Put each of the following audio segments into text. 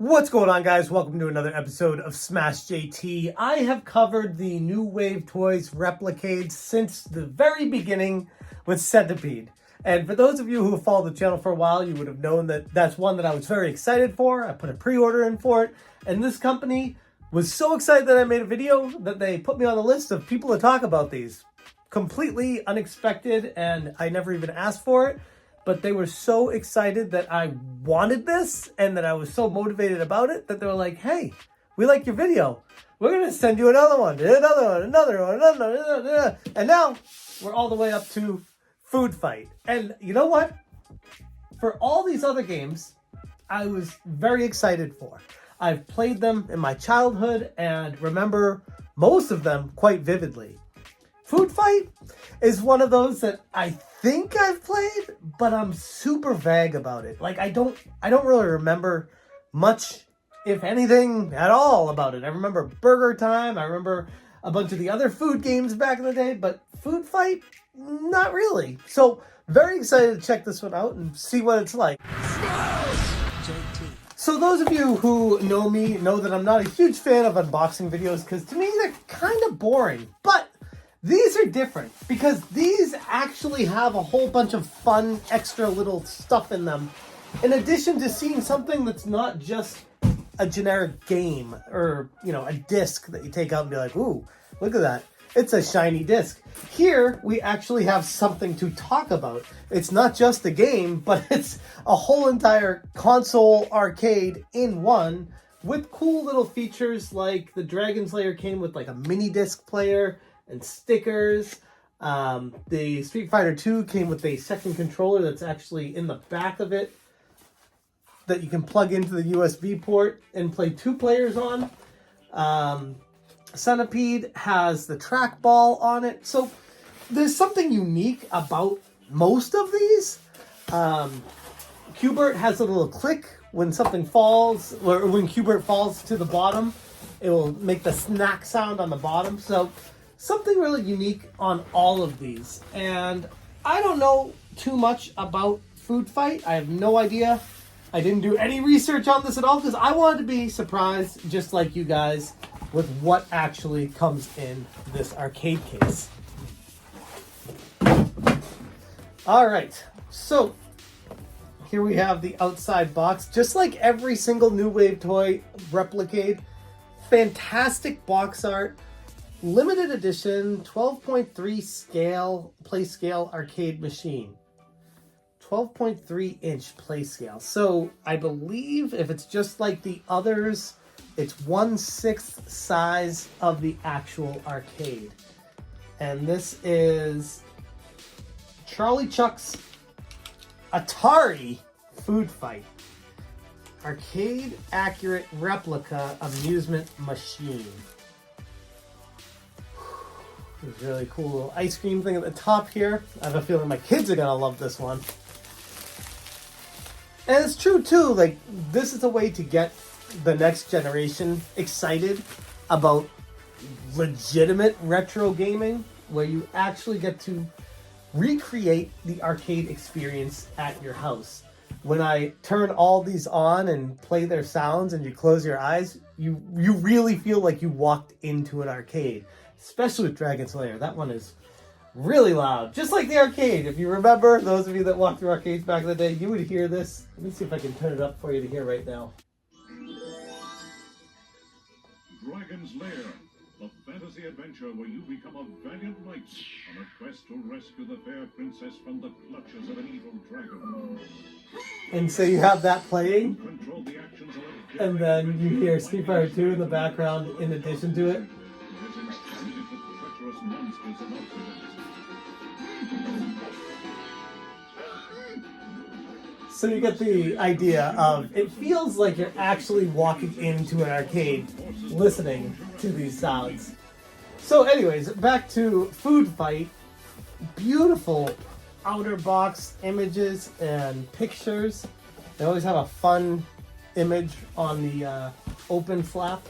What's going on, guys? Welcome to another episode of Smash JT. I have covered the New Wave Toys Replicade since the very beginning with Centipede. And for those of you who have followed the channel for a while, you would have known that that's one that I was very excited for. I put a pre-order in for it. And this company was so excited that I made a video that they put me on the list of people to talk about these. Completely unexpected, and I never even asked for it. But they were so excited that I wanted this and that I was so motivated about it that they were like, hey, we like your video. We're going to send you another one. And now we're all the way up to Food Fight. And you know what? For all these other games, I was very excited for. I've played them in my childhood and remember most of them quite vividly. Food Fight is one of those that I think I've played, but I'm super vague about it. Like I don't really remember much, if anything at all, about it. I remember Burger Time, I remember a bunch of the other food games back in the day, but Food Fight, not really. So very excited to check this one out and see what it's like. So those of you who know me know that I'm not a huge fan of unboxing videos because to me they're kind of boring, but these are different because these actually have a whole bunch of fun, extra little stuff in them. In addition to seeing something that's not just a generic game or, you know, a disc that you take out and be like, ooh, look at that. It's a shiny disc. Here, we actually have something to talk about. It's not just a game, but it's a whole entire console arcade in one with cool little features like the Dragon's Lair came with like a mini disc player and stickers. The Street Fighter 2 came with a second controller that's actually in the back of it that you can plug into the USB port and play two players on. Centipede has the trackball on it. So there's something unique about most of these. Q*bert has a little click when something falls, or when Q*bert falls to the bottom, it will make the snack sound on the bottom. So something really unique on all of these. And I don't know too much about Food Fight. I have no idea. I didn't do any research on this at all because I wanted to be surprised, just like you guys, with what actually comes in this arcade case. All right, so here we have the outside box. Just like every single New Wave toy Replicade, fantastic box art. Limited edition 12.3 scale play scale arcade machine. 12.3 inch play scale. So I believe if it's just like the others, it's 1/6 size of the actual arcade. And this is Charlie Chuck's Atari Food Fight. Arcade accurate replica amusement machine. This really cool little ice cream thing at the top here. I have a feeling my kids are gonna love this one. And it's true too, like this is a way to get the next generation excited about legitimate retro gaming where you actually get to recreate the arcade experience at your house. When I turn all these on and play their sounds and you close your eyes, you really feel like you walked into an arcade. Especially with Dragon's Lair. That one is really loud. Just like the arcade. If you remember, those of you that walked through arcades back in the day, you would hear this. Let me see if I can turn it up for you to hear right now. Dragon's Lair, a fantasy adventure where you become a valiant knight on a quest to rescue the fair princess from the clutches of an evil dragon. And so you have that playing, Control the actions of and then you hear Street Fighter 2 in the background in addition to it. So you get the idea of, it feels like you're actually walking into an arcade listening to these sounds. So anyways, back to Food Fight. Beautiful outer box images and pictures. They always have a fun image on the open flap.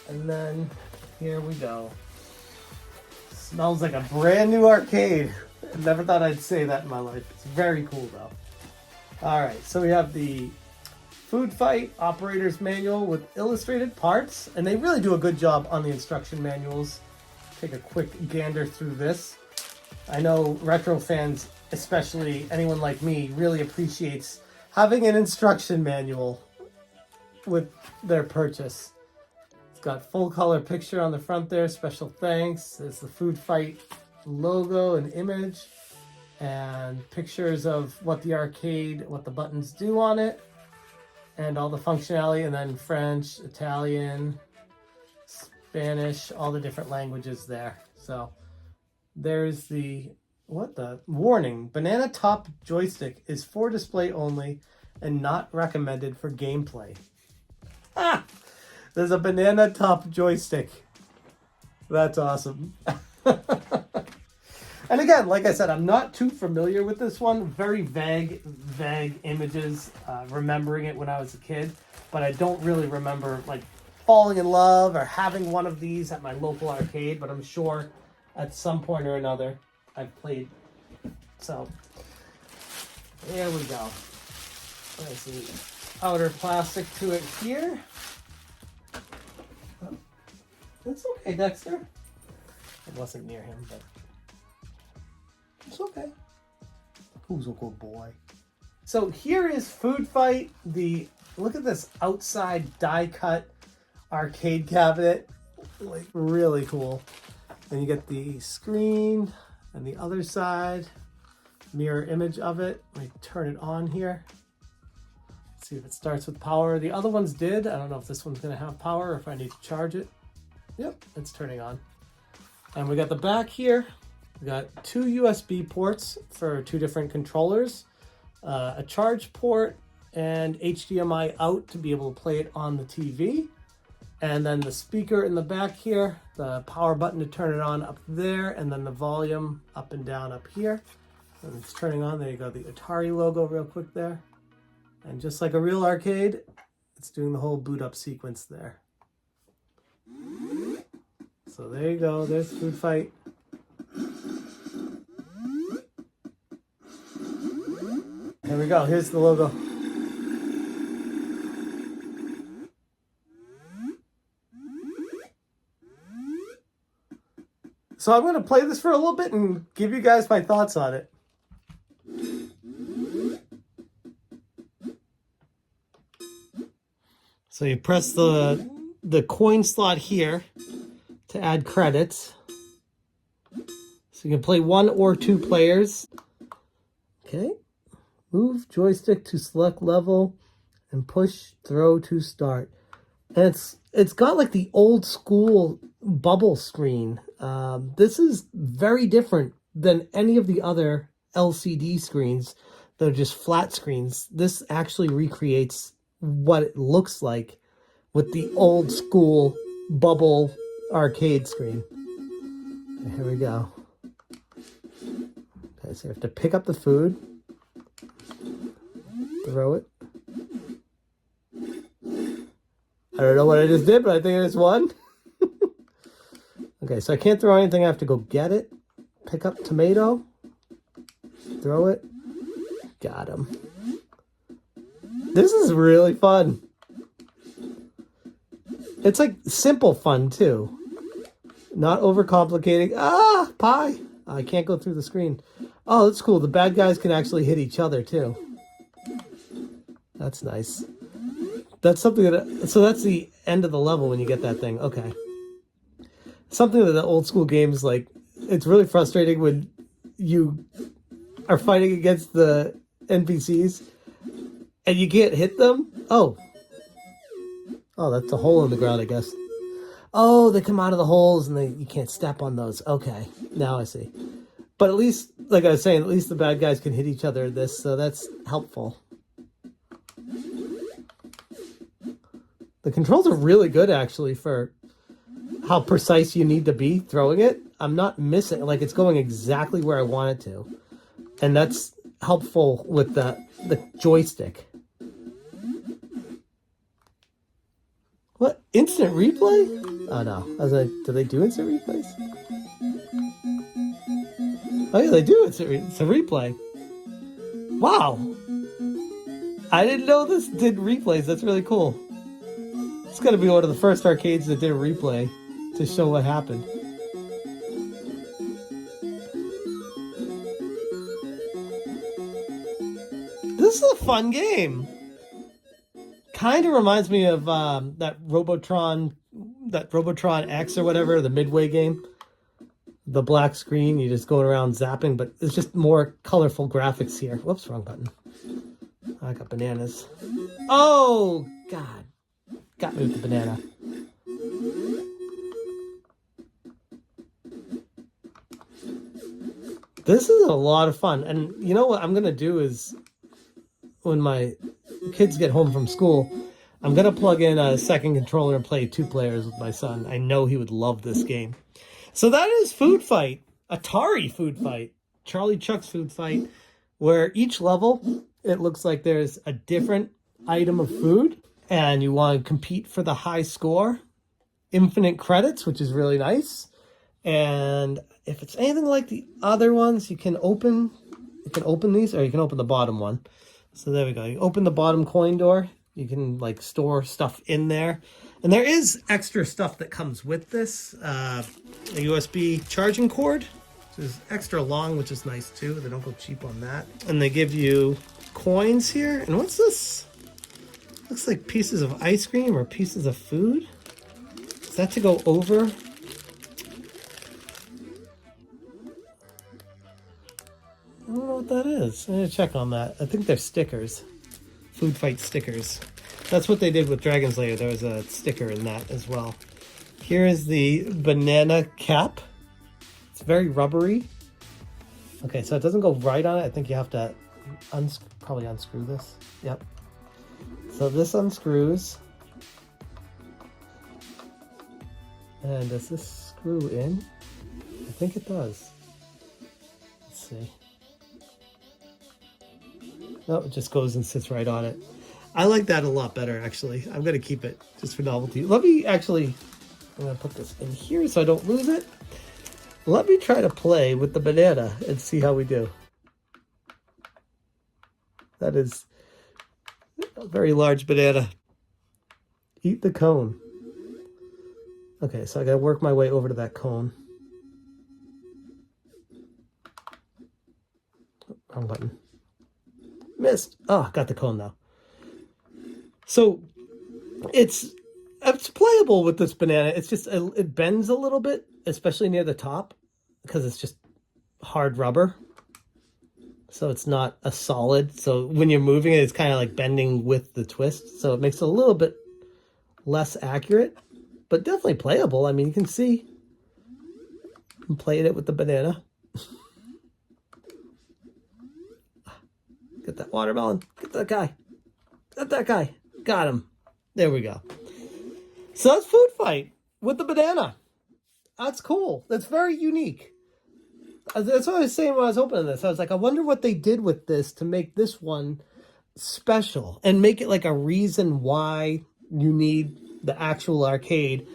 And then here we go. Smells like a brand new arcade. Never thought I'd say that in my life. It's very cool though. All right, so we have the Food Fight Operator's Manual with illustrated parts. And they really do a good job on the instruction manuals. Take a quick gander through this. I know retro fans, especially anyone like me, really appreciates having an instruction manual with their purchase. It's got full color picture on the front there, special thanks. There's the Food Fight logo and image, and pictures of what the arcade, what the buttons do on it, and all the functionality, and then French, Italian, Spanish, all the different languages there. So there's the, what the, warning. Banana top joystick is for display only and not recommended for gameplay. Ah! There's a banana top joystick. That's awesome. And again, like I said, I'm not too familiar with this one. Very vague images, remembering it when I was a kid. But I don't really remember like falling in love or having one of these at my local arcade. But I'm sure at some point or another I've played. So, there we go. There's the outer plastic to it here. Oh, that's okay, Dexter. It wasn't near him, but it's okay. Who's a good boy? So here is Food Fight. Look at this outside die cut arcade cabinet. Like really cool. Then you get the screen and the other side. Mirror image of it. Let me turn it on here. See if it starts with power. The other ones did. I don't know if this one's going to have power or if I need to charge it. Yep, it's turning on. And we got the back here. We got two USB ports for two different controllers, a charge port, and HDMI out to be able to play it on the TV. And then the speaker in the back here, the power button to turn it on up there, and then the volume up and down up here. And it's turning on. There you go, the Atari logo real quick there. And just like a real arcade, it's doing the whole boot up sequence there. So there you go, there's Food Fight. Here we go, here's the logo. So I'm going to play this for a little bit and give you guys my thoughts on it. So you press the coin slot here to add credits. So you can play 1 or 2 players. Okay. Move joystick to select level and push throw to start. And it's got like the old school bubble screen. This is very different than any of the other LCD screens that are just flat screens. This actually recreates what it looks like with the old school bubble arcade screen. Okay, here we go. Okay, so you have to pick up the food, throw it. I don't know what I just did, but I think I just won. Okay, so I can't throw anything. I have to go get it. Pick up tomato. Throw it. Got him. This is really fun. It's like simple fun too. Not overcomplicating. Ah, pie. I can't go through the screen. Oh, that's cool. The bad guys can actually hit each other too. That's nice. That's something that, so that's the end of the level when you get that thing. Okay. Something that the old school games, like, it's really frustrating when you are fighting against the NPCs and you can't hit them. Oh, that's a hole in the ground, I guess. Oh, they come out of the holes and you can't step on those. Okay, now I see. But at least, like I was saying, at least the bad guys can hit each other in this, so that's helpful. The controls are really good, actually, for how precise you need to be throwing it. I'm not missing, like, it's going exactly where I want it to. And that's helpful with the joystick. What? Instant replay? Oh, no. I was like, do they do instant replays? Oh, yeah, they do. It's a replay. Wow. I didn't know this did replays. That's really cool. It's gonna be one of the first arcades that did a replay to show what happened. This is a fun game. Kind of reminds me of that Robotron X or whatever, the Midway game. The black screen, you're just going around zapping, but it's just more colorful graphics here. Whoops, wrong button. I got bananas. Oh, God. Got me with the banana. This is a lot of fun. And you know what I'm going to do is, when my kids get home from school, I'm going to plug in a second controller and play 2 players with my son. I know he would love this game. So that is Food Fight, Atari Food Fight, Charlie Chuck's Food Fight, where each level, it looks like there's a different item of food, and you want to compete for the high score. Infinite credits, which is really nice. And if it's anything like the other ones, you can open these, or you can open the bottom one. So there we go. You open the bottom coin door. You can like store stuff in there. And there is extra stuff that comes with this. A USB charging cord. Which is extra long, which is nice too. They don't go cheap on that. And they give you coins here. And what's this? Looks like pieces of ice cream or pieces of food. Is that to go over? I don't know what that is. I need to check on that. I think they're stickers. Food Fight stickers. That's what they did with Dragon's Lair. There was a sticker in that as well. Here is the banana cap. It's very rubbery. Okay, so it doesn't go right on it. I think you have to probably unscrew this. Yep. So this unscrews. And does this screw in? I think it does. Let's see. No, it just goes and sits right on it. I like that a lot better, actually. I'm going to keep it just for novelty. Let me actually, I'm going to put this in here so I don't lose it. Let me try to play with the banana and see how we do. That is a very large banana. Eat the cone. Okay, so I got to work my way over to that cone. Wrong button. Missed. Oh, got the cone now. So it's playable with this banana. It's just, it bends a little bit, especially near the top, because it's just hard rubber. So it's not a solid. So when you're moving it, it's kind of like bending with the twist. So it makes it a little bit less accurate, but definitely playable. I mean, you can see I'm playing it with the banana. Get that watermelon. Get that guy. Get that guy. Got him. There we go. So that's Food Fight with the banana. That's cool. That's very unique. That's what I was saying when I was opening this. I was like, I wonder what they did with this to make this one special and make it like a reason why you need the actual arcade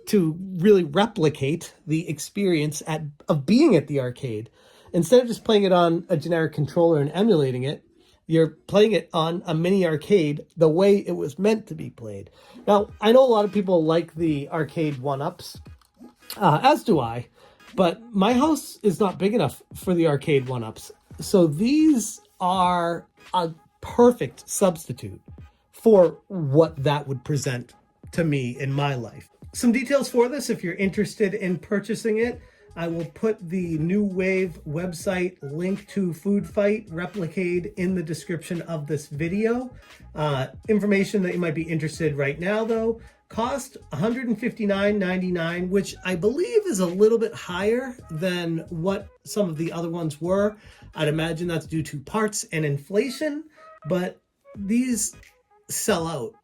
to really replicate the experience of being at the arcade. Instead of just playing it on a generic controller and emulating it, you're playing it on a mini arcade the way it was meant to be played. Now, I know a lot of people like the arcade one-ups, as do I, but my house is not big enough for the arcade one-ups. So these are a perfect substitute for what that would present to me in my life. Some details for this, if you're interested in purchasing it, I will put the New Wave website link to Food Fight Replicade in the description of this video. Information that you might be interested right now, though, cost $159.99, which I believe is a little bit higher than what some of the other ones were. I'd imagine that's due to parts and inflation, but these sell out.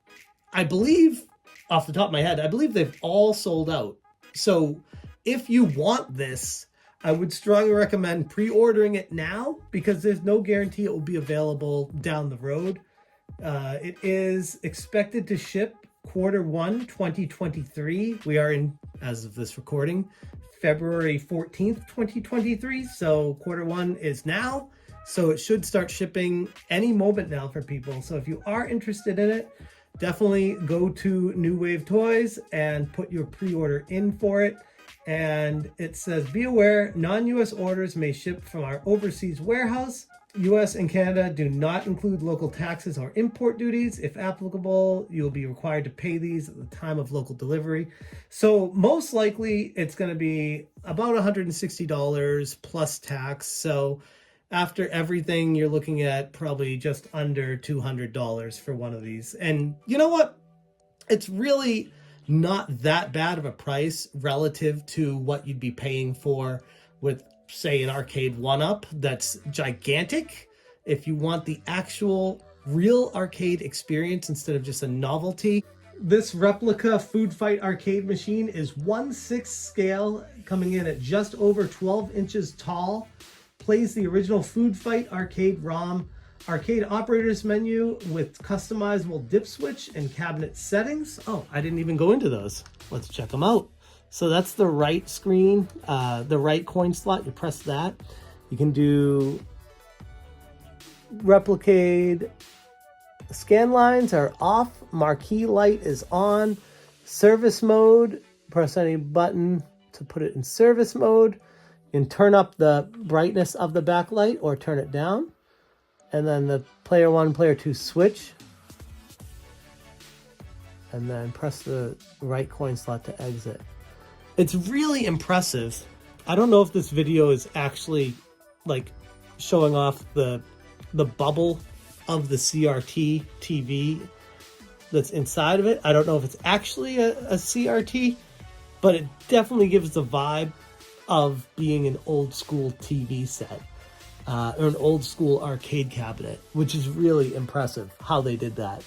I believe, off the top of my head, I believe they've all sold out. So if you want this, I would strongly recommend pre-ordering it now because there's no guarantee it will be available down the road. It is expected to ship Q1 2023. We are in, as of this recording, February 14th, 2023. So Q1 is now. So it should start shipping any moment now for people. So if you are interested in it, definitely go to New Wave Toys and put your pre-order in for it. And it says, be aware, non-US orders may ship from our overseas warehouse. US and Canada do not include local taxes or import duties. If applicable, you'll be required to pay these at the time of local delivery. So most likely it's going to be about $160 plus tax. So after everything, you're looking at probably just under $200 for one of these. And you know what? It's really not that bad of a price relative to what you'd be paying for with, say, an arcade one-up that's gigantic. If you want the actual real arcade experience instead of just a novelty, this replica Food Fight arcade machine is 1/6 scale, coming in at just over 12 inches tall. Plays the original Food Fight arcade ROM, arcade operators menu with customizable dip switch and cabinet settings. Oh, I didn't even go into those. Let's check them out. So that's the right screen, the right coin slot. You press that. You can do Replicade. Scan lines are off. Marquee light is on. Service mode. Press any button to put it in service mode. You can turn up the brightness of the backlight or turn it down. And then the player 1, player 2 switch. And then press the right coin slot to exit. It's really impressive. I don't know if this video is actually like showing off the bubble of the CRT TV that's inside of it. I don't know if it's actually a CRT, but it definitely gives the vibe of being an old school TV set or an old school arcade cabinet, which is really impressive how they did that.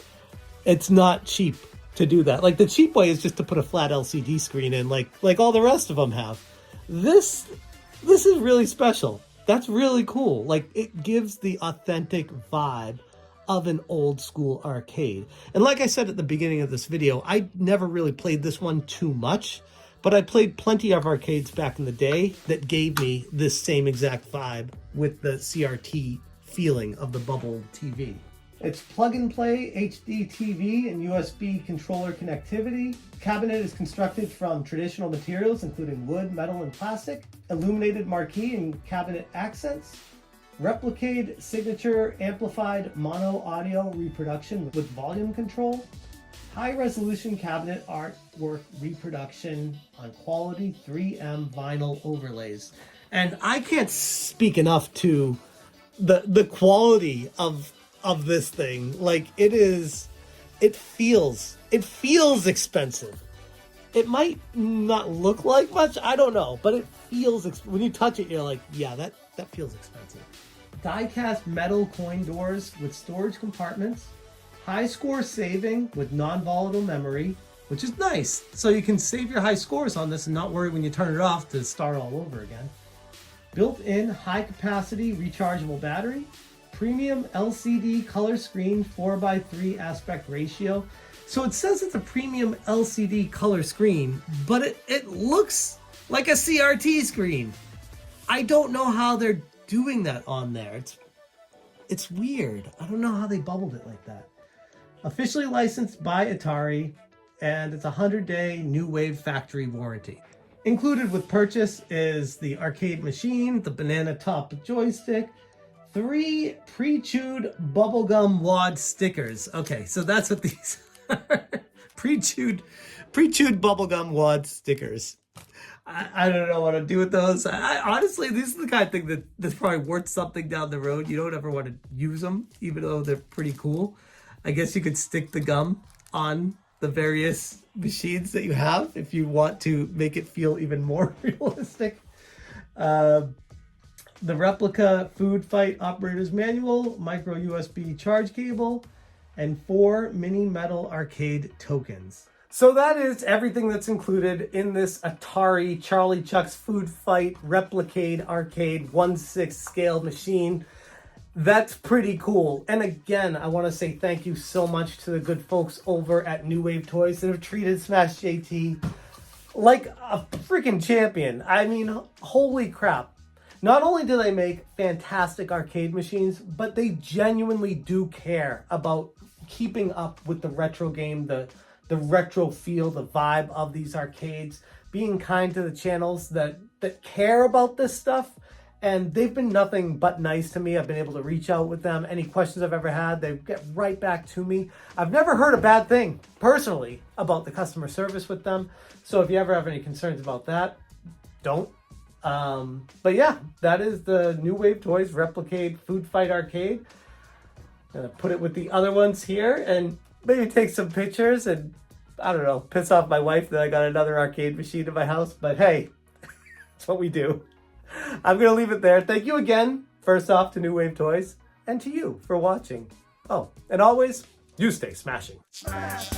It's not cheap to do that. Like the cheap way is just to put a flat LCD screen in like all the rest of them have. This is really special. That's really cool. Like it gives the authentic vibe of an old school arcade. And like I said at the beginning of this video, I never really played this one too much, but I played plenty of arcades back in the day that gave me this same exact vibe with the CRT feeling of the bubble TV. It's plug and play HD TV and USB controller connectivity. The cabinet is constructed from traditional materials, including wood, metal, and plastic. Illuminated marquee and cabinet accents. Replicade signature amplified mono audio reproduction with volume control. High resolution cabinet artwork reproduction on quality 3M vinyl overlays. And I can't speak enough to the quality of this thing. Like it feels expensive. It might not look like much, I don't know, but it feels, when you touch it, you're like, yeah, that feels expensive. Die-cast metal coin doors with storage compartments. High score saving with non-volatile memory, which is nice. So you can save your high scores on this and not worry when you turn it off to start all over again. Built-in high-capacity rechargeable battery. Premium LCD color screen 4:3 aspect ratio. So it says it's a premium LCD color screen, but it looks like a CRT screen. I don't know how they're doing that on there. It's weird. I don't know how they bubbled it like that. Officially licensed by Atari, and it's a 100-day New Wave factory warranty. Included with purchase is the arcade machine, the banana top joystick, 3 pre-chewed bubblegum wad stickers. Okay, so that's what these are. Pre-chewed bubblegum wad stickers. I don't know what to do with those. Honestly, this is the kind of thing that's probably worth something down the road. You don't ever want to use them, even though they're pretty cool. I guess you could stick the gum on the various machines that you have if you want to make it feel even more realistic. The replica Food Fight operator's manual, micro USB charge cable, and 4 mini metal arcade tokens. So that is everything that's included in this Atari Charlie Chuck's Food Fight Replicade Arcade 1/6 scale machine. That's pretty cool. And again, I want to say thank you so much to the good folks over at New Wave Toys that have treated Smash JT like a freaking champion. I mean, holy crap. Not only do they make fantastic arcade machines, but they genuinely do care about keeping up with the retro game, the retro feel, the vibe of these arcades, being kind to the channels that care about this stuff. And they've been nothing but nice to me. I've been able to reach out with them. Any questions I've ever had, they get right back to me. I've never heard a bad thing, personally, about the customer service with them. So if you ever have any concerns about that, don't. But yeah, that is the New Wave Toys Replicade Food Fight Arcade. I'm gonna put it with the other ones here and maybe take some pictures and, I don't know, piss off my wife that I got another arcade machine in my house. But hey, that's what we do. I'm going to leave it there. Thank you again, first off, to New Wave Toys, and to you for watching. Oh, and always, you stay smashing. Smash,